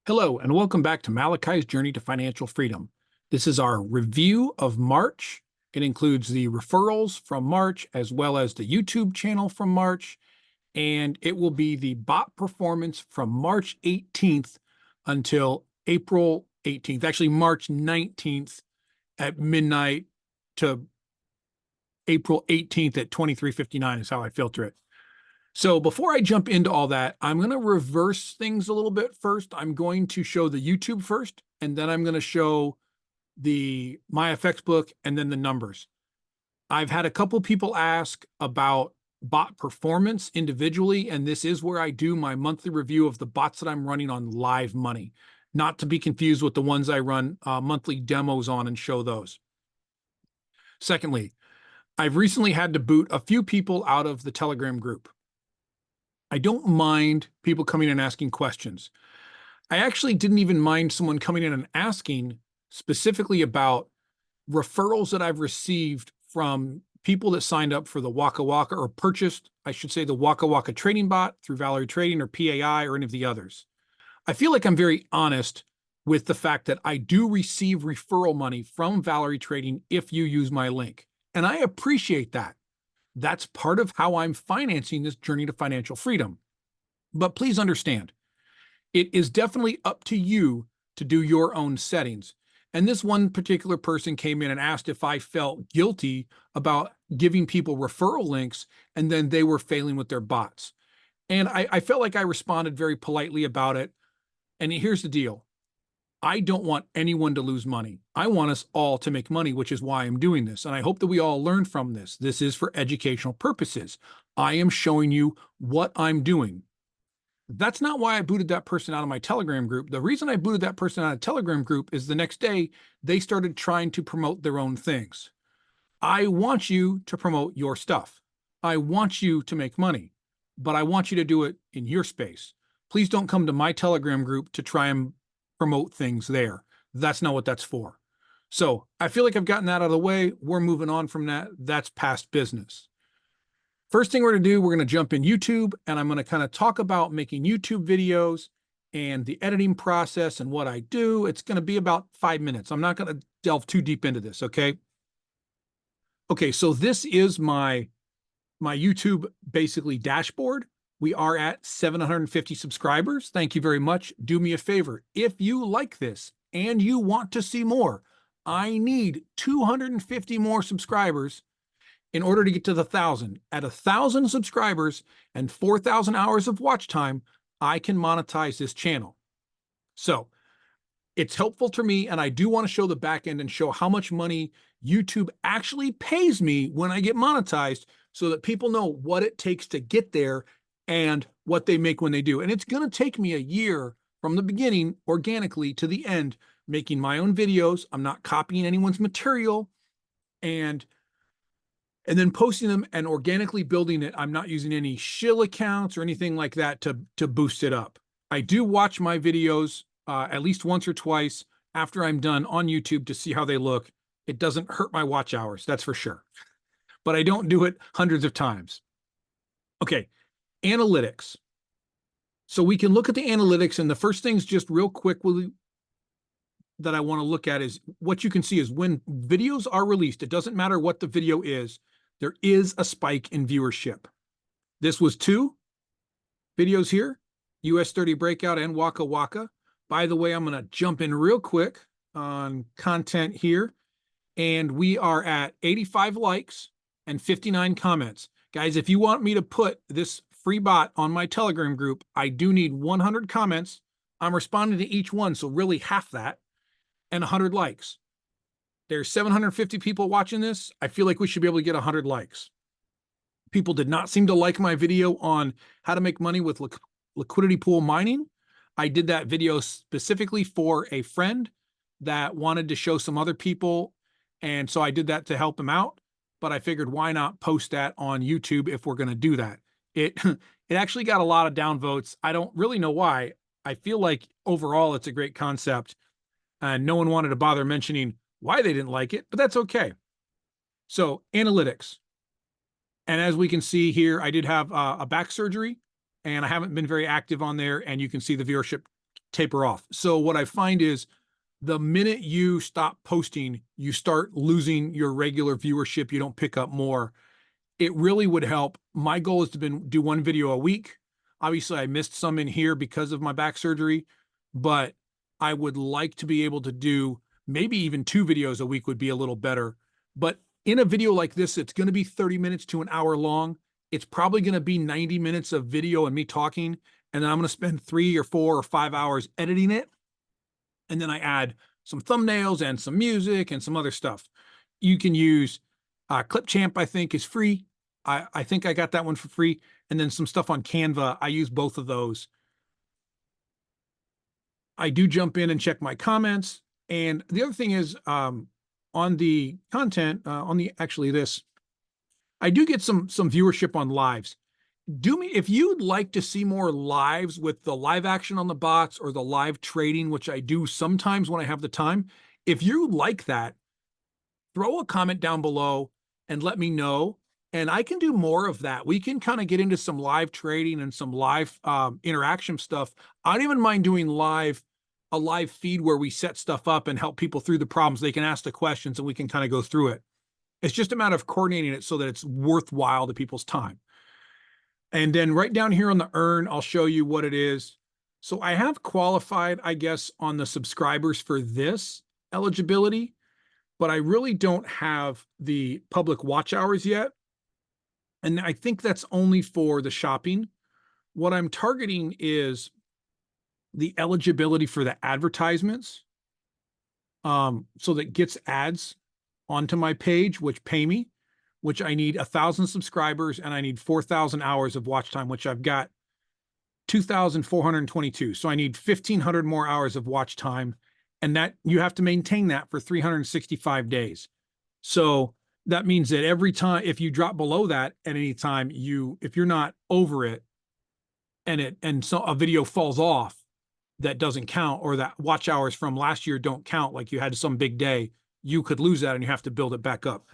Hello, and welcome back to Malachi's Journey to Financial Freedom. This is our review of March. It includes the referrals from March, as well as the YouTube channel from March, and it will be the bot performance from March 18th until April 18th, actually March 19th at midnight to April 18th at 23:59 is how I filter it. So before I jump into all that, I'm going to reverse things a little bit first. I'm going to show the YouTube first, and then I'm going to show the my FX book and then the numbers. I've had a couple people ask about bot performance individually, and this is where I do my monthly review of the bots that I'm running on Live Money, not to be confused with the ones I run monthly demos on and show those. Secondly, I've recently had to boot a few people out of the Telegram group. I don't mind people coming in and asking questions. I actually didn't even mind someone coming in and asking specifically about referrals that I've received from people that signed up for the Waka Waka or purchased, I should say, the Waka Waka trading bot through Valerie Trading or PAI or any of the others. I feel like I'm very honest with the fact that I do receive referral money from Valerie Trading if you use my link. And I appreciate that. That's part of how I'm financing this journey to financial freedom. But please understand, it is definitely up to you to do your own settings. And this one particular person came in and asked if I felt guilty about giving people referral links and then they were failing with their bots. And I felt like I responded very politely about it. And here's the deal. I don't want anyone to lose money. I want us all to make money, which is why I'm doing this. And I hope that we all learn from this. This is for educational purposes. I am showing you what I'm doing. That's not why I booted that person out of my Telegram group. The reason I booted that person out of Telegram group is the next day they started trying to promote their own things. I want you to promote your stuff. I want you to make money, but I want you to do it in your space. Please don't come to my Telegram group to try and promote things there. That's not what that's for. So I feel like I've gotten that out of the way. We're moving on from that. That's past business. First thing we're going to do, we're going to jump in YouTube, and I'm going to kind of talk about making YouTube videos and the editing process and what I do. It's going to be about 5 minutes. I'm not going to delve too deep into this, okay? Okay, so this is my YouTube basically dashboard. We are at 750 subscribers. Thank you very much. Do me a favor. If you like this and you want to see more, I need 250 more subscribers in order to get to the 1,000. At 1,000 subscribers and 4,000 hours of watch time, I can monetize this channel. So it's helpful to me, and I do want to show the back end and show how much money YouTube actually pays me when I get monetized so that people know what it takes to get there and what they make when they do. And it's going to take me a year from the beginning organically to the end, making my own videos. I'm not copying anyone's material and then posting them and organically building it. I'm not using any shill accounts or anything like that to boost it up. I do watch my videos at least once or twice after I'm done on YouTube to see how they look. It doesn't hurt my watch hours, that's for sure. But I don't do it hundreds of times. Okay, analytics. So we can look at the analytics, and the first things just real quickly that I want to look at is what you can see is when videos are released, it doesn't matter what the video is, there is a spike in viewership. This was 2 videos here, US 30 Breakout and Waka Waka. By the way, I'm going to jump in real quick on content here, and we are at 85 likes and 59 comments. Guys, if you want me to put this free bot on my Telegram group, I do need 100 comments. I'm responding to each one, so really half that, and 100 likes. There's 750 people watching this. I feel like we should be able to get 100 likes. People did not seem to like my video on how to make money with liquidity pool mining. I did that video specifically for a friend that wanted to show some other people, and so I did that to help him out. But I figured, why not post that on YouTube if we're going to do that? It actually got a lot of downvotes. I don't really know why. I feel like overall it's a great concept, and no one wanted to bother mentioning why they didn't like it, but that's okay. So analytics. And as we can see here, I did have a back surgery, and I haven't been very active on there, and you can see the viewership taper off. So what I find is the minute you stop posting, you start losing your regular viewership. You don't pick up more. It really would help. My goal is to do one video a week. Obviously, I missed some in here because of my back surgery, but I would like to be able to do maybe even 2 videos a week would be a little better. But in a video like this, it's going to be 30 minutes to an hour long. It's probably going to be 90 minutes of video and me talking, and then I'm going to spend 3 or 4 or 5 hours editing it. And then I add some thumbnails and some music and some other stuff. You can use Clipchamp, I think, is free. I think I got that one for free. And then some stuff on Canva. I use both of those. I do jump in and check my comments. And the other thing is on the content, I do get some viewership on lives. If you'd like to see more lives with the live action on the bots or the live trading, which I do sometimes when I have the time, if you like that, throw a comment down below and let me know, and I can do more of that. We can kind of get into some live trading and some live interaction stuff. I don't even mind doing a live feed where we set stuff up and help people through the problems. They can ask the questions and we can kind of go through it. It's just a matter of coordinating it so that it's worthwhile to people's time. And then right down here on the earn, I'll show you what it is. So I have qualified, I guess, on the subscribers for this eligibility, but I really don't have the public watch hours yet. And I think that's only for the shopping. What I'm targeting is the eligibility for the advertisements. So that gets ads onto my page, which pay me, which I need 1,000 subscribers and I need 4,000 hours of watch time, which I've got 2,422. So I need 1,500 more hours of watch time, and that you have to maintain that for 365 days. So that means that every time, if you drop below that at any time, if you're not over it and so a video falls off, that doesn't count, or that watch hours from last year don't count, like you had some big day, you could lose that and you have to build it back up.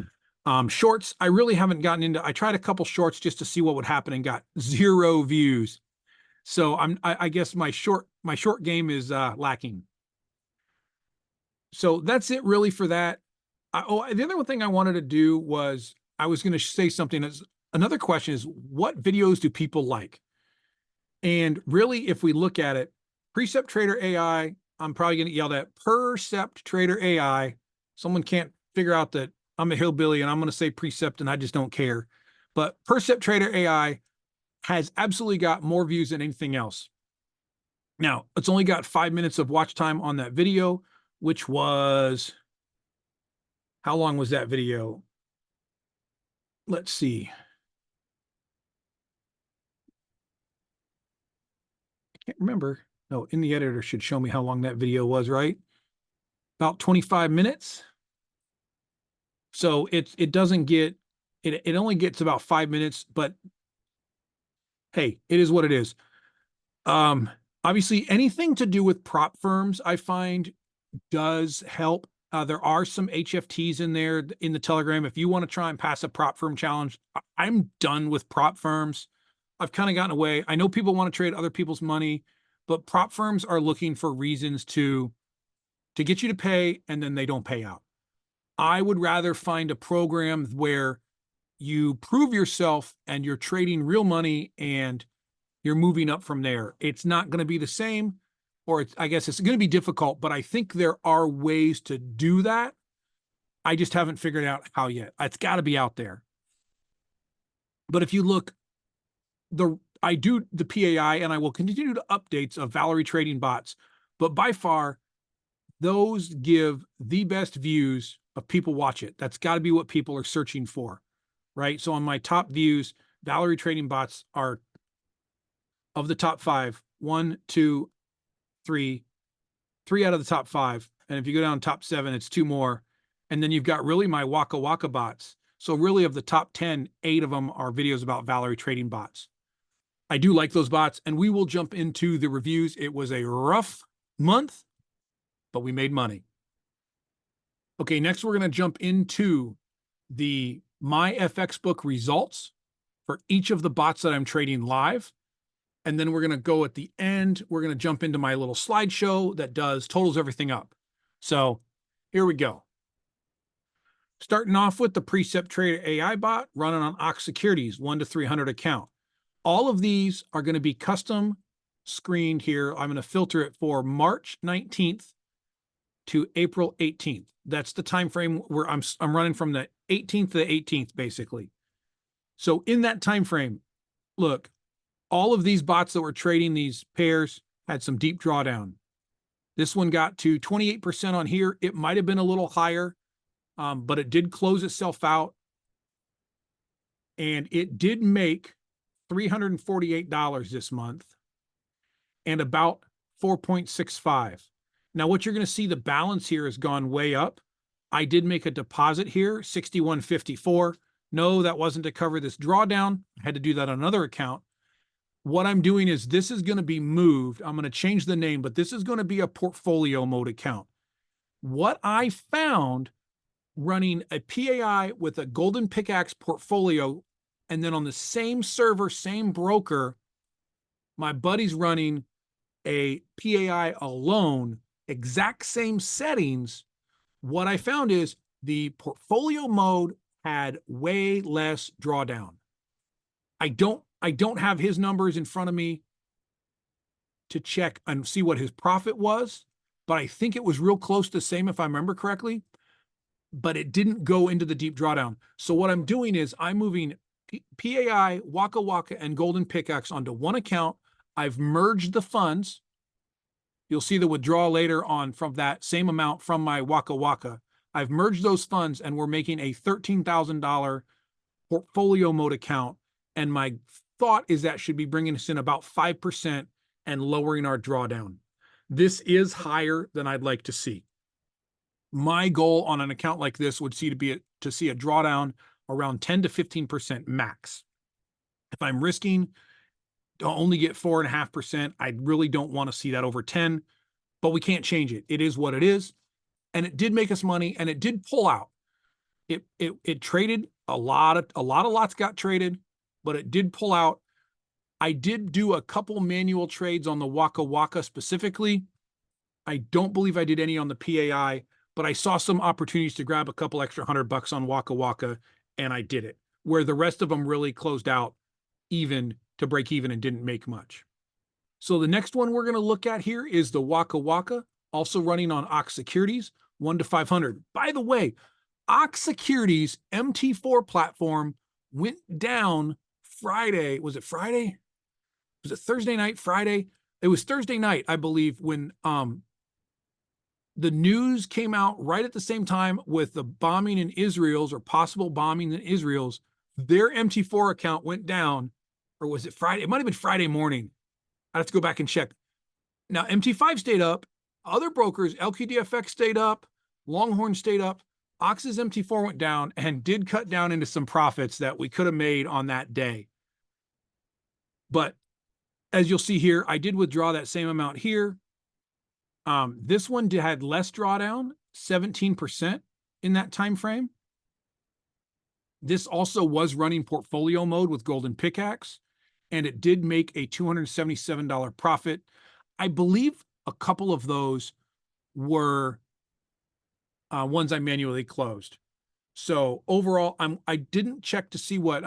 Shorts, I really haven't gotten into. I tried a couple shorts just to see what would happen and got 0 views. So I guess my short game is lacking. So that's it really for that. The other thing I wanted to do was I was going to say something. Another question is, what videos do people like? And really, if we look at it, Precept Trader AI, I'm probably going to yell at Percept Trader AI. Someone can't figure out that I'm a hillbilly and I'm going to say Precept and I just don't care. But Percept Trader AI has absolutely got more views than anything else. Now, it's only got 5 minutes of watch time on that video, which was, how long was that video? Let's see. I can't remember. No, in the editor should show me how long that video was, right? About 25 minutes. So it doesn't get, it only gets about 5 minutes, but hey, it is what it is. Obviously anything to do with prop firms, I find does help. There are some HFTs in there in the Telegram. If you want to try and pass a prop firm challenge, I'm done with prop firms. I've kind of gotten away. I know people want to trade other people's money, but prop firms are looking for reasons to get you to pay, and then they don't pay out. I would rather find a program where you prove yourself and you're trading real money and you're moving up from there. It's not going to be the same, or I guess it's going to be difficult, but I think there are ways to do that. I just haven't figured out how yet. It's got to be out there. But if you look, I do the PAI and I will continue to updates of Valerie trading bots, but by far, those give the best views of people watch it. That's got to be what people are searching for, right? So on my top views, Valerie trading bots are, of the top 5, 1, 2, 3 out of the top 5. And if you go down top 7, it's 2 more. And then you've got really my Waka Waka bots. So really of the top 10, 8 of them are videos about Valerie trading bots. I do like those bots, and we will jump into the reviews. It was a rough month, but we made money. Okay, next we're going to jump into the My FX book results for each of the bots that I'm trading live. And then we're going to go at the end. We're going to jump into my little slideshow that totals everything up. So here we go. Starting off with the Precept Trade AI bot running on Ox Securities, 1 to 300 account. All of these are going to be custom screened here. I'm going to filter it for March 19th to April 18th. That's the time frame where I'm running from the 18th to the 18th, basically. So in that time frame, look, all of these bots that were trading these pairs had some deep drawdown. This one got to 28% on here. It might have been a little higher, but it did close itself out. And it did make $348 this month and about 4.65. Now, what you're going to see, the balance here has gone way up. I did make a deposit here, 61.54. No, that wasn't to cover this drawdown. I had to do that on another account. What I'm doing is this is going to be moved. I'm going to change the name, but this is going to be a portfolio mode account. What I found running a PAI with a golden pickaxe portfolio, and then on the same server, same broker, my buddy's running a PAI alone, exact same settings. What I found is the portfolio mode had way less drawdown. I don't have his numbers in front of me to check and see what his profit was, but I think it was real close to the same if I remember correctly, but it didn't go into the deep drawdown. So what I'm doing is I'm moving PAI, Waka Waka, and Golden Pickaxe onto one account. I've merged the funds. You'll see the withdrawal later on from that same amount from my Waka Waka. I've merged those funds and we're making a $13,000 portfolio mode account. And my thought is that should be bringing us in about 5% and lowering our drawdown. This is higher than I'd like to see. My goal on an account like this would see to see a drawdown around 10 to 15% max. If I'm risking to only get 4.5%, I really don't want to see that over 10, but we can't change it. It is what it is. And it did make us money and it did pull out. It traded a lot of lots got traded, but it did pull out. I did do a couple manual trades on the Waka Waka specifically. I don't believe I did any on the PAI, but I saw some opportunities to grab a couple extra $100 on Waka Waka, and I did it, where the rest of them really closed out even to break even and didn't make much. So the next one we're going to look at here is the Waka Waka, also running on Ox Securities, 1 to 500. By the way, Ox Securities MT4 platform went down Friday. Was it Friday? Was it Thursday night, Friday? It was Thursday night, I believe, when the news came out right at the same time with the bombing in Israel's or possible bombing in Israel's. Their MT4 account went down, or was it Friday? It might have been Friday morning. I have to go back and check. Now, MT5 stayed up. Other brokers, LQDFX stayed up. Longhorn stayed up. Ox's MT4 went down and did cut down into some profits that we could have made on that day. But as you'll see here, I did withdraw that same amount here. This one had less drawdown, 17% in that time frame. This also was running portfolio mode with Golden Pickaxe, and it did make a $277 profit. I believe a couple of those were ones I manually closed. So overall, I didn't check to see what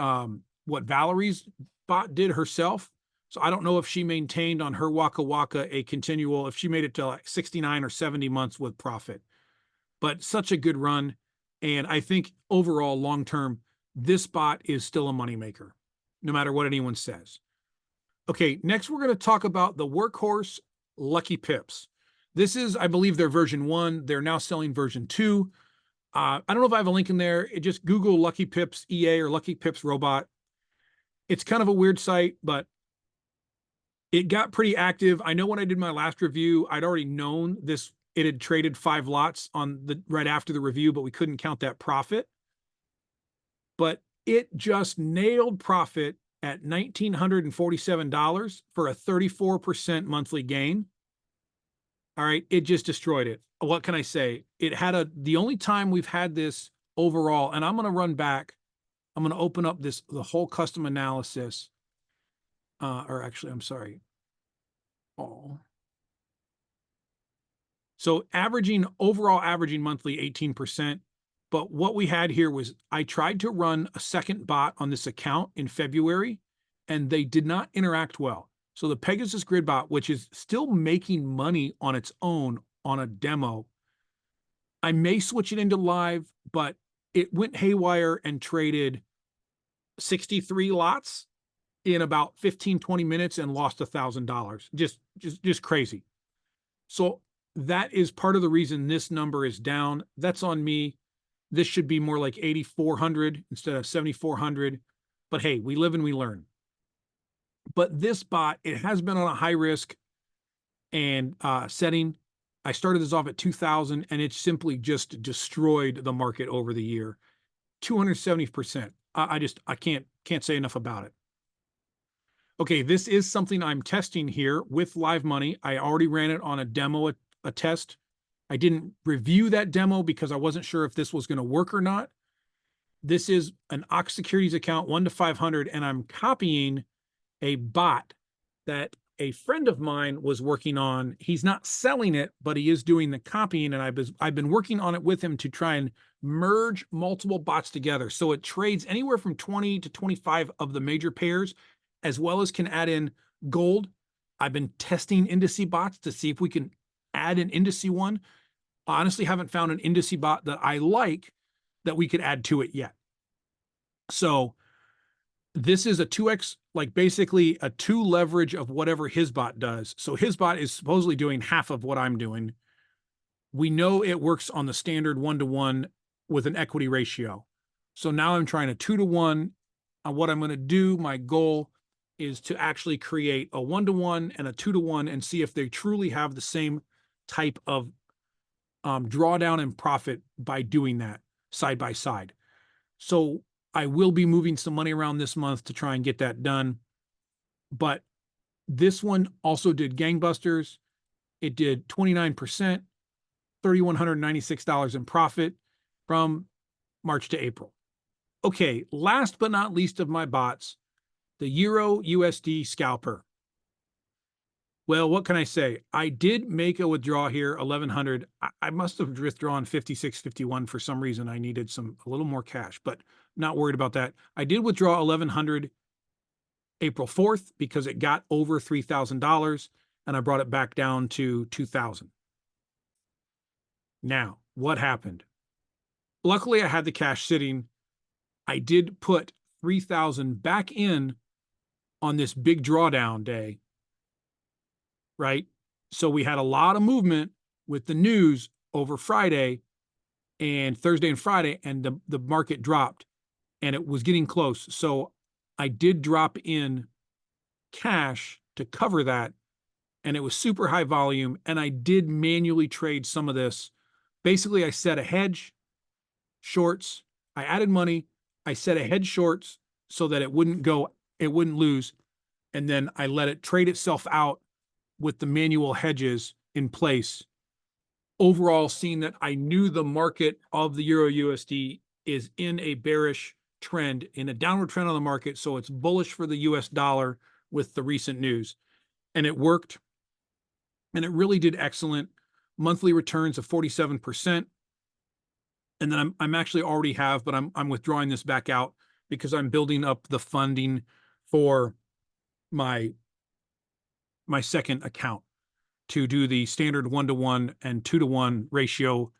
Valerie's bot did herself. So I don't know if she maintained on her Waka Waka a continual, if she made it to like 69 or 70 months with profit. But such a good run. And I think overall, long-term, this bot is still a moneymaker, no matter what anyone says. Okay, next we're going to talk about the workhorse Lucky Pips. This is, I believe, their version 1. They're now selling version 2. I don't know if I have a link in there. Just Google Lucky Pips EA or Lucky Pips Robot. It's kind of a weird site, but it got pretty active. I know when I did my last review, I'd already known this. It had traded 5 lots on the right after the review, but we couldn't count that profit. But it just nailed profit at $1,947 for a 34% monthly gain. All right, it just destroyed it. What can I say? It had the only time we've had this overall, and I'm going to run back. I'm going to open up the whole custom analysis. or actually, I'm sorry, all. So overall averaging monthly 18%. But what we had here was I tried to run a second bot on this account in February, and they did not interact well. So the Pegasus Grid bot, which is still making money on its own on a demo, I may switch it into live, but it went haywire and traded 63 lots in about 15, 20 minutes and lost $1,000. Just crazy. So that is part of the reason this number is down. That's on me. This should be more like 8,400 instead of 7,400. But hey, we live and we learn. But this bot, it has been on a high risk and setting. I started this off at 2,000 and it simply just destroyed the market over the year. 270%. I can't say enough about it. Okay, this is something I'm testing here with live money. I already ran it on a demo, a test. I didn't review that demo because I wasn't sure if this was going to work or not. This is an Ox Securities account, 1 to 500, and I'm copying a bot that a friend of mine was working on. He's not selling it, but he is doing the copying, and I've been working on it with him to try and merge multiple bots together. So it trades anywhere from 20 to 25 of the major pairs, as well as can add in gold. I've been testing indice bots to see if we can add an indice one. I honestly haven't found an indice bot that I like that we could add to it yet. So this is a 2x, like basically a 2 leverage of whatever his bot does. So his bot is supposedly doing half of what I'm doing. We know it works on the standard 1-to-1 with an equity ratio. So now I'm trying a 2-to-1. What I'm going to do, my goal is to actually create a 1-to-1 and a 2-to-1 and see if they truly have the same type of drawdown and profit by doing that side by side. So I will be moving some money around this month to try and get that done. But this one also did gangbusters. It did 29%, $3,196 in profit from March to April. Okay, last but not least of my bots, the Euro USD scalper. Well, what can I say? I did make a withdrawal here, 1,100. I must have withdrawn 56.51 for some reason. I needed a little more cash, but not worried about that. I did withdraw 1,100 April 4th because it got over $3,000 and I brought it back down to 2,000. Now, what happened? Luckily, I had the cash sitting. I did put 3,000 back in on this big drawdown day, right? So we had a lot of movement with the news over Friday and Thursday and Friday, and the market dropped and it was getting close. So I did drop in cash to cover that, and it was super high volume, and I did manually trade some of this. Basically, I set a hedge shorts. I added money. I set a hedge shorts so that it wouldn't lose, and then I let it trade itself out with the manual hedges in place. Overall, seeing that I knew the market of the Euro USD is in a bearish trend, in a downward trend on the market, so it's bullish for the US dollar with the recent news. And it worked, and it really did excellent. Monthly returns of 47%. And then I'm actually already have, but I'm withdrawing this back out because I'm building up the funding for my second account to do the standard 1-to-1 and 2-to-1 ratio,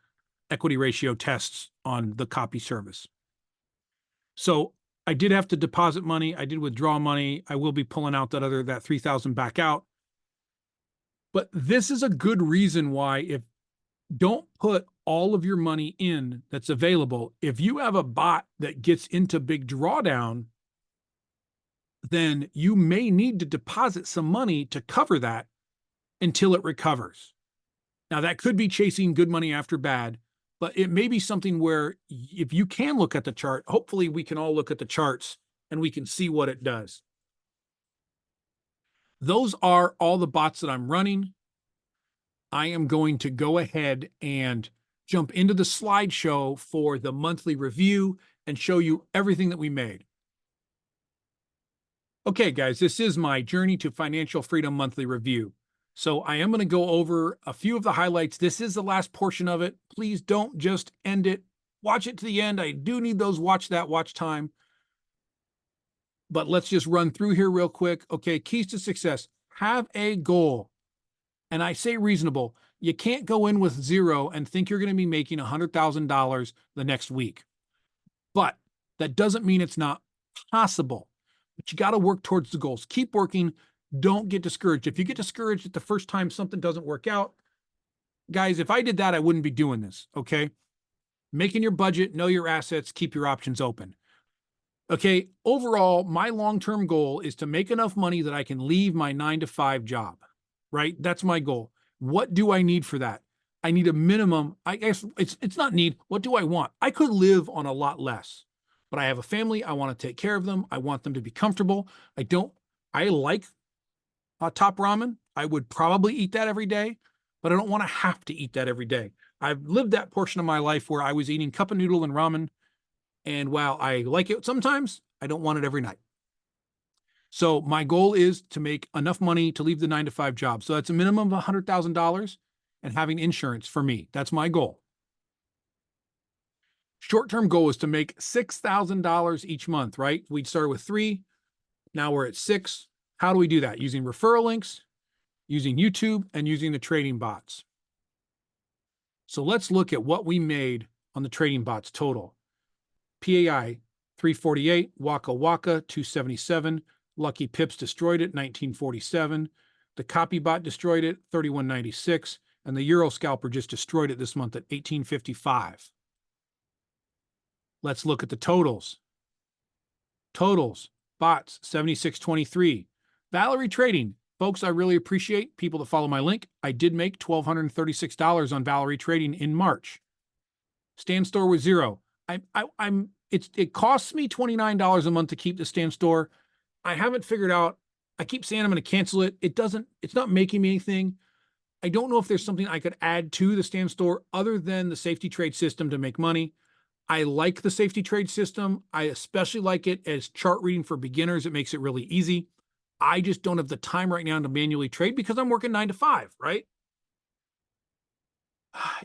equity ratio tests on the copy service. So I did have to deposit money. I did withdraw money. I will be pulling out that 3,000 back out. But this is a good reason why don't put all of your money in that's available. If you have a bot that gets into big drawdown, then you may need to deposit some money to cover that until it recovers. Now, that could be chasing good money after bad, but it may be something where if you can look at the chart, hopefully we can all look at the charts and we can see what it does. Those are all the bots that I'm running. I am going to go ahead and jump into the slideshow for the monthly review and show you everything that we made. Okay, guys, this is my Journey to Financial Freedom monthly review. So I am going to go over a few of the highlights. This is the last portion of it. Please don't just end it. Watch it to the end. I do need those watch time. But let's just run through here real quick. Okay, keys to success. Have a goal. And I say reasonable. You can't go in with zero and think you're going to be making $100,000 the next week. But that doesn't mean it's not possible. But you got to work towards the goals. Keep working. Don't get discouraged. If you get discouraged at the first time something doesn't work out, guys, if I did that, I wouldn't be doing this. Okay. Making your budget, know your assets, keep your options open. Okay. Overall, my long-term goal is to make enough money that I can leave my 9-to-5 job, right? That's my goal. What do I need for that? I need a minimum. I guess it's not need. What do I want? I could live on a lot less, but I have a family. I want to take care of them. I want them to be comfortable. I like top ramen. I would probably eat that every day, but I don't want to have to eat that every day. I've lived that portion of my life where I was eating cup of noodle and ramen. And while I like it sometimes, I don't want it every night. So my goal is to make enough money to leave the 9-to-5 job. So that's a minimum of $100,000 and having insurance for me. That's my goal. Short-term goal is to make $6,000 each month, right? We started with 3. Now we're at 6. How do we do that? Using referral links, using YouTube, and using the trading bots. So let's look at what we made on the trading bots total. PAI 348, Waka Waka 277, Lucky Pips destroyed it 1947, the Copybot destroyed it 3196, and the Euro Scalper just destroyed it this month at 1855. Let's look at the totals. Totals, bots 7623. Valerie Trading, folks, I really appreciate people that follow my link. I did make $1,236 on Valerie Trading in March. Stand store was 0. It costs me $29 a month to keep the stand store. I haven't figured out. I keep saying I'm going to cancel it. It's not making me anything. I don't know if there's something I could add to the stand store other than the safety trade system to make money. I like the safety trade system. I especially like it as chart reading for beginners. It makes it really easy. I just don't have the time right now to manually trade because I'm working 9-to-5, right?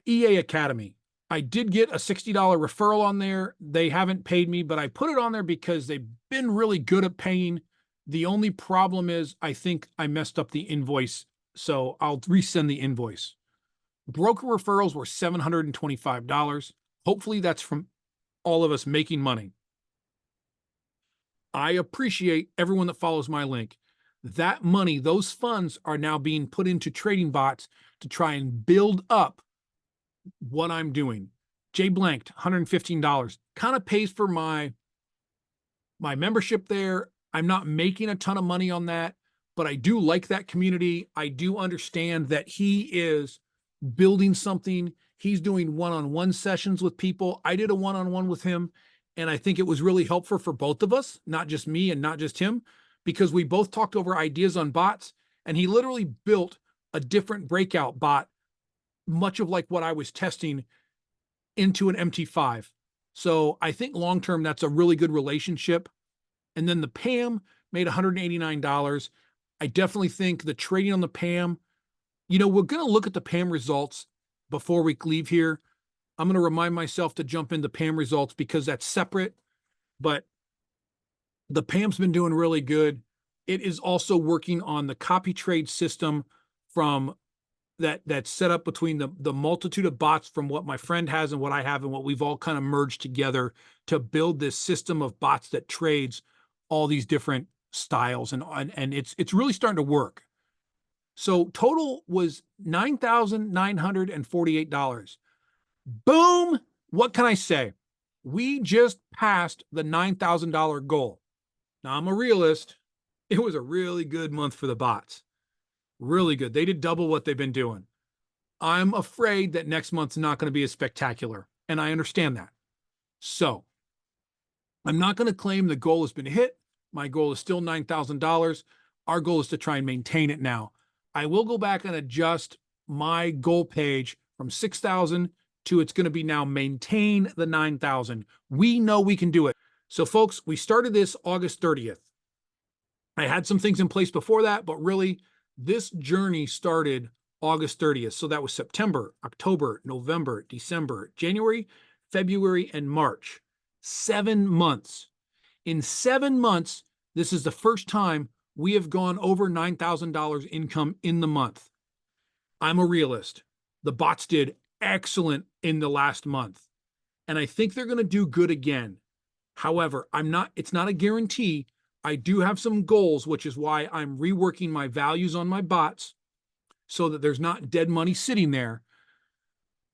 EA Academy. I did get a $60 referral on there. They haven't paid me, but I put it on there because they've been really good at paying. The only problem is I think I messed up the invoice, so I'll resend the invoice. Broker referrals were $725. Hopefully that's from all of us making money. I appreciate everyone that follows my link. That money, those funds are now being put into trading bots to try and build up what I'm doing. Jay Blanked, $115, kind of pays for my membership there. I'm not making a ton of money on that, but I do like that community. I do understand that he is building something. He's doing one-on-one sessions with people. I did a one-on-one with him, and I think it was really helpful for both of us, not just me and not just him, because we both talked over ideas on bots, and he literally built a different breakout bot, much of like what I was testing, into an MT5. So I think long-term, that's a really good relationship. And then the Pam made $189. I definitely think the trading on the Pam, we're going to look at the Pam results before we leave here. I'm going to remind myself to jump into Pam results because that's separate, but the Pam's been doing really good. It is also working on the copy trade system from that's set up between the multitude of bots from what my friend has and what I have and what we've all kind of merged together to build this system of bots that trades all these different styles, and it's really starting to work. So total was $9,948. Boom! What can I say? We just passed the $9,000 goal. Now I'm a realist. It was a really good month for the bots. Really good. They did double what they've been doing. I'm afraid that next month's not going to be as spectacular, and I understand that. So I'm not going to claim the goal has been hit. My goal is still $9,000. Our goal is to try and maintain it now. I will go back and adjust my goal page from 6,000 to it's going to be now maintain the 9,000. We know we can do it. So folks, we started this August 30th. I had some things in place before that, but really this journey started August 30th. So that was September, October, November, December, January, February, and March. 7 months. In 7 months, this is the first time we have gone over $9,000 income in the month. I'm a realist. The bots did excellent in the last month, and I think they're going to do good again. However, it's not a guarantee. I do have some goals, which is why I'm reworking my values on my bots so that there's not dead money sitting there.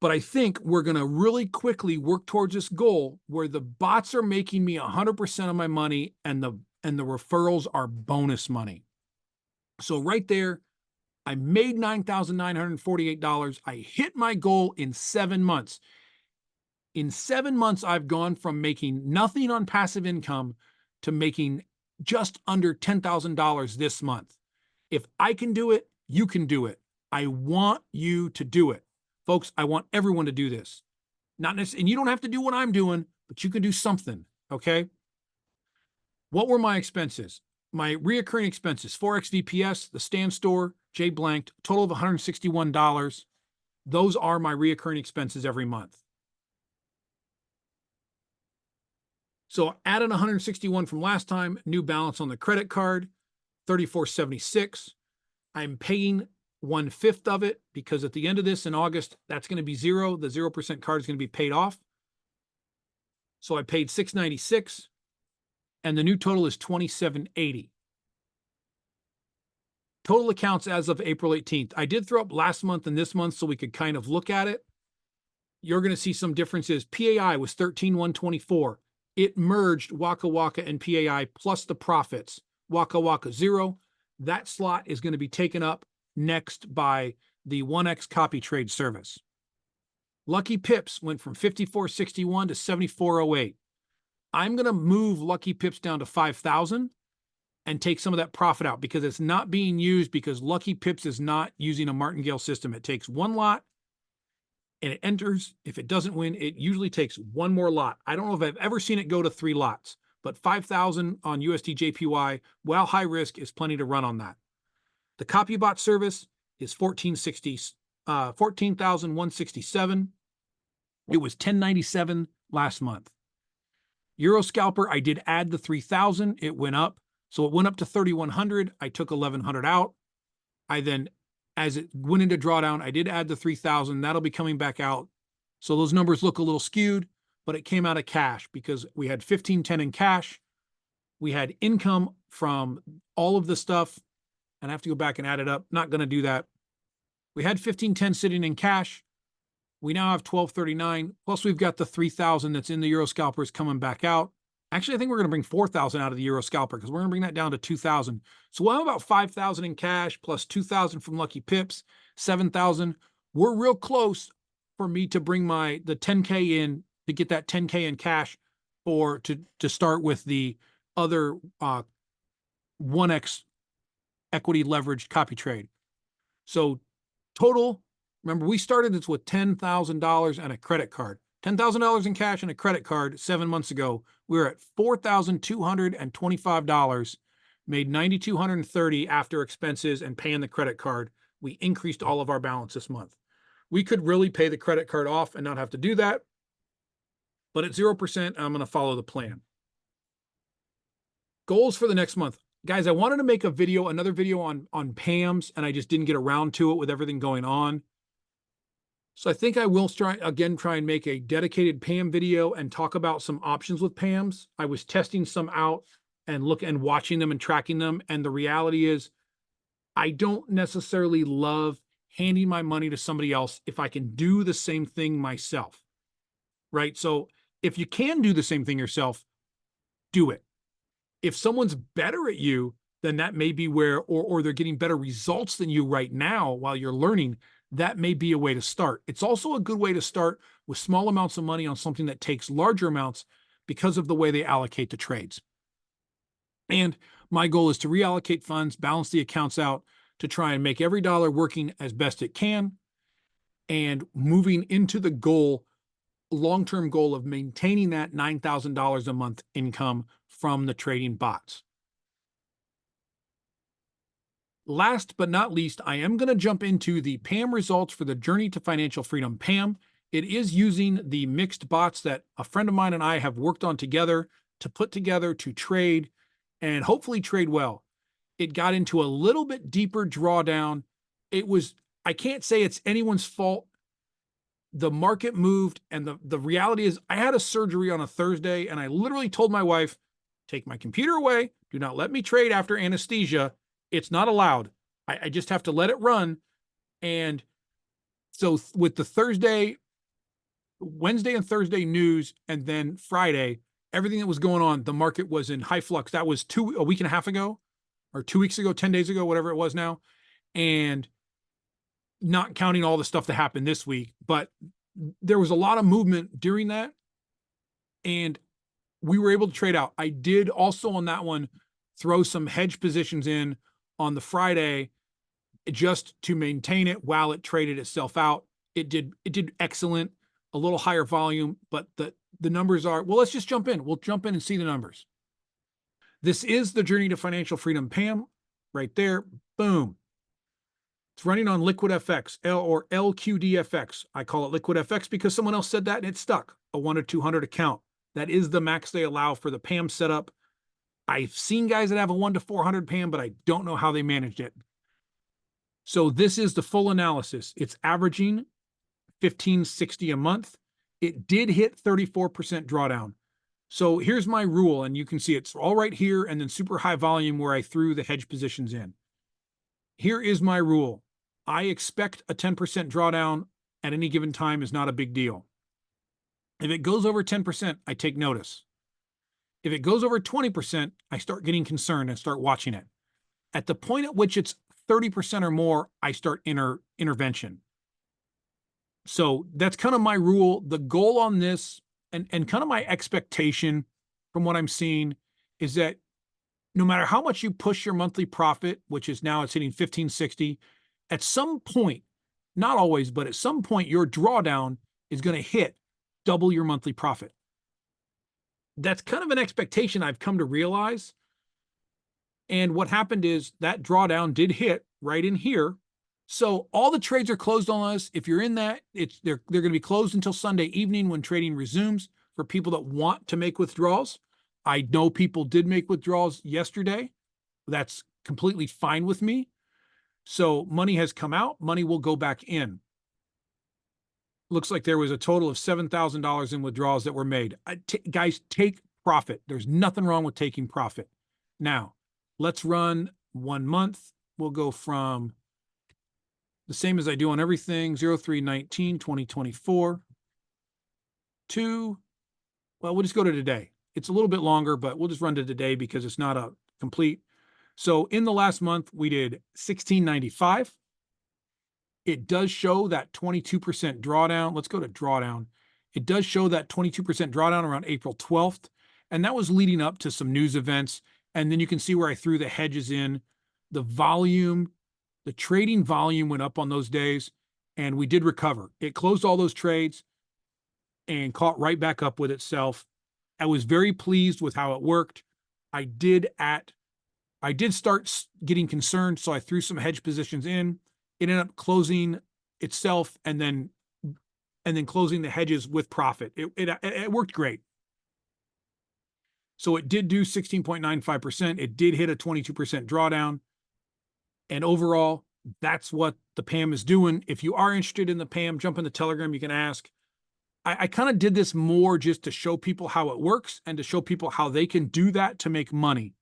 But I think we're going to really quickly work towards this goal where the bots are making me 100% of my money and the referrals are bonus money. So right there, I made $9,948. I hit my goal in 7 months. In 7 months, I've gone from making nothing on passive income to making just under $10,000 this month. If I can do it, you can do it. I want you to do it. Folks, I want everyone to do this. Not necessarily, and you don't have to do what I'm doing, but you can do something, okay? What were my expenses? My reoccurring expenses, Forex VPS, the stand store, J blanked, total of $161. Those are my reoccurring expenses every month. So added 161 from last time, new balance on the credit card, $34.76. I'm paying 1/5 of it because at the end of this in August, that's going to be zero. The 0% card is going to be paid off. So I paid $696 and the new total is $27.80. Total accounts as of April 18th. I did throw up last month and this month so we could kind of look at it. You're going to see some differences. PAI was 13,124. It merged Waka Waka and PAI plus the profits. Waka Waka 0. That slot is going to be taken up next by the 1X copy trade service. Lucky Pips went from 54.61 to 74.08. I'm going to move Lucky Pips down to 5,000 and take some of that profit out because it's not being used because Lucky Pips is not using a martingale system. It takes one lot and it enters. If it doesn't win, it usually takes one more lot. I don't know if I've ever seen it go to 3 lots, but 5,000 on USD JPY, while high risk, is plenty to run on that. The CopyBot service is 14,167. It was 1097 last month. Euro Scalper, I did add the 3,000. It went up. So it went up to 3,100. I took 1,100 out. I then, as it went into drawdown, I did add the 3,000. That'll be coming back out. So those numbers look a little skewed, but it came out of cash because we had 1510 in cash. We had income from all of the stuff, and I have to go back and add it up. Not going to do that. We had 1510 sitting in cash. We now have 1239. Plus, we've got the 3,000 that's in the Euro Scalpers coming back out. Actually, I think we're going to bring 4,000 out of the Euro Scalper because we're going to bring that down to 2,000. So we'll have about 5,000 in cash plus 2,000 from Lucky Pips, 7,000. We're real close for me to bring the 10K in to get that 10K in cash or to start with the other 1X equity leveraged copy trade. So total, remember we started this with $10,000 and a credit card. $10,000 in cash and a credit card 7 months ago. We were at $4,225, made $9,230 after expenses and paying the credit card. We increased all of our balance this month. We could really pay the credit card off and not have to do that. But at 0%, I'm going to follow the plan. Goals for the next month. Guys, I wanted to make another video on Pam's, and I just didn't get around to it with everything going on. So I think I will try and make a dedicated Pam video and talk about some options with Pam's. I was testing some out and watching them and tracking them. And the reality is I don't necessarily love handing my money to somebody else if I can do the same thing myself, right? So if you can do the same thing yourself, do it. If someone's better at you, then that may be where, or they're getting better results than you right now while you're learning, that may be a way to start. It's also a good way to start with small amounts of money on something that takes larger amounts because of the way they allocate the trades. And my goal is to reallocate funds, balance the accounts out to try and make every dollar working as best it can and moving into the long-term goal of maintaining that $9,000 a month income from the trading bots. Last but not least, I am going to jump into the Pam results for the Journey to Financial Freedom. Pam, it is using the mixed bots that a friend of mine and I have worked on together to put together to trade and hopefully trade well. It got into a little bit deeper drawdown. I can't say it's anyone's fault. The market moved, and the reality is I had a surgery on a Thursday, and I literally told my wife, take my computer away. Do not let me trade after anesthesia. It's not allowed. I just have to let it run. And so with the Wednesday and Thursday news, and then Friday, everything that was going on, the market was in high flux. That was a week and a half ago, or 2 weeks ago, 10 days ago, whatever it was now. And not counting all the stuff that happened this week, but there was a lot of movement during that. And we were able to trade out. I did also on that one throw some hedge positions in on the Friday just to maintain it while it traded itself out. It did excellent, a little higher volume, but the numbers are, well, let's just jump in. We'll jump in and see the numbers. This is the Journey to Financial Freedom, Pam, right there. Boom. It's running on Liquid FX or LQDFX. I call it Liquid FX because someone else said that and it stuck. A 1 to 200 account. That is the max they allow for the Pam setup. I've seen guys that have a 1 to 400 Pam, but I don't know how they managed it. So this is the full analysis. It's averaging 1560 a month. It did hit 34% drawdown. So here's my rule, and you can see it's all right here and then super high volume where I threw the hedge positions in. Here is my rule. I expect a 10% drawdown at any given time is not a big deal. If it goes over 10%, I take notice. If it goes over 20%, I start getting concerned and start watching it. At the point at which it's 30% or more, I start intervention. So that's kind of my rule. The goal on this and kind of my expectation from what I'm seeing is that no matter how much you push your monthly profit, which is now it's hitting 1560, at some point, not always, but at some point, your drawdown is going to hit double your monthly profit. That's kind of an expectation I've come to realize. And what happened is that drawdown did hit right in here. So all the trades are closed on us. If you're in that, they're going to be closed until Sunday evening when trading resumes for people that want to make withdrawals. I know people did make withdrawals yesterday. That's completely fine with me. So money has come out. Money will go back in. Looks like there was a total of $7,000 in withdrawals that were made. Guys, take profit. There's nothing wrong with taking profit. Now, let's run 1 month. We'll go from the same as I do on everything, 03/19/2024 to, well, we'll just go to today. It's a little bit longer, but we'll just run to today because it's not a complete. So in the last month, we did 1695. It does show that 22% drawdown. Let's go to drawdown. It does show that 22% drawdown around April 12th. And that was leading up to some news events. And then you can see where I threw the hedges in. The volume, the trading volume went up on those days, and we did recover. It closed all those trades and caught right back up with itself. I was very pleased with how it worked. I did start getting concerned, so I threw some hedge positions in. It ended up closing itself and then closing the hedges with profit. It worked great. So it did do 16.95%. It did hit a 22% drawdown. And overall, that's what the Pam is doing. If you are interested in the Pam, jump in the Telegram. You can ask. I kind of did this more just to show people how it works and to show people how they can do that to make money.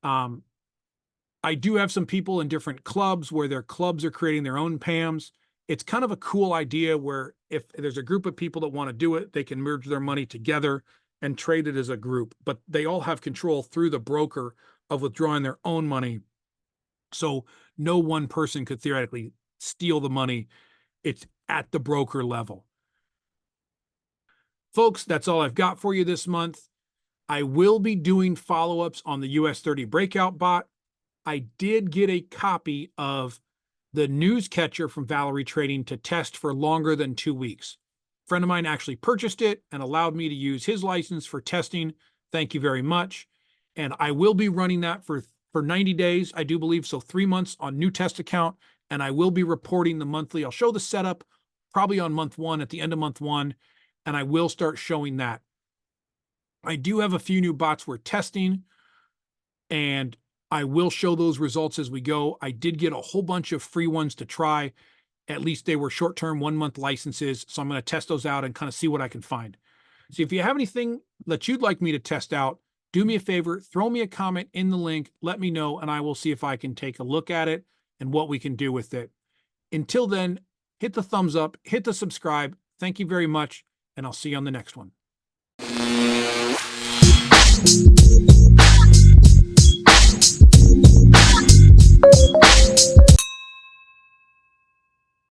I do have some people in different clubs where their clubs are creating their own Pams. It's kind of a cool idea where if there's a group of people that want to do it, they can merge their money together and trade it as a group, but they all have control through the broker of withdrawing their own money. So no one person could theoretically steal the money. It's at the broker level. Folks, that's all I've got for you this month. I will be doing follow-ups on the US 30 breakout bot. I did get a copy of the news catcher from Valerie Trading to test for longer than 2 weeks. A friend of mine actually purchased it and allowed me to use his license for testing. Thank you very much. And I will be running that for for 90 days, I do believe. So 3 months on new test account, and I will be reporting the monthly. I'll show the setup probably on month 1, at the end of month 1, and I will start showing that. I do have a few new bots we're testing, and I will show those results as we go. I did get a whole bunch of free ones to try. At least they were short-term 1-month licenses. So I'm going to test those out and kind of see what I can find. So if you have anything that you'd like me to test out, do me a favor, throw me a comment in the link, let me know, and I will see if I can take a look at it and what we can do with it. Until then, hit the thumbs up, hit the subscribe. Thank you very much, and I'll see you on the next one.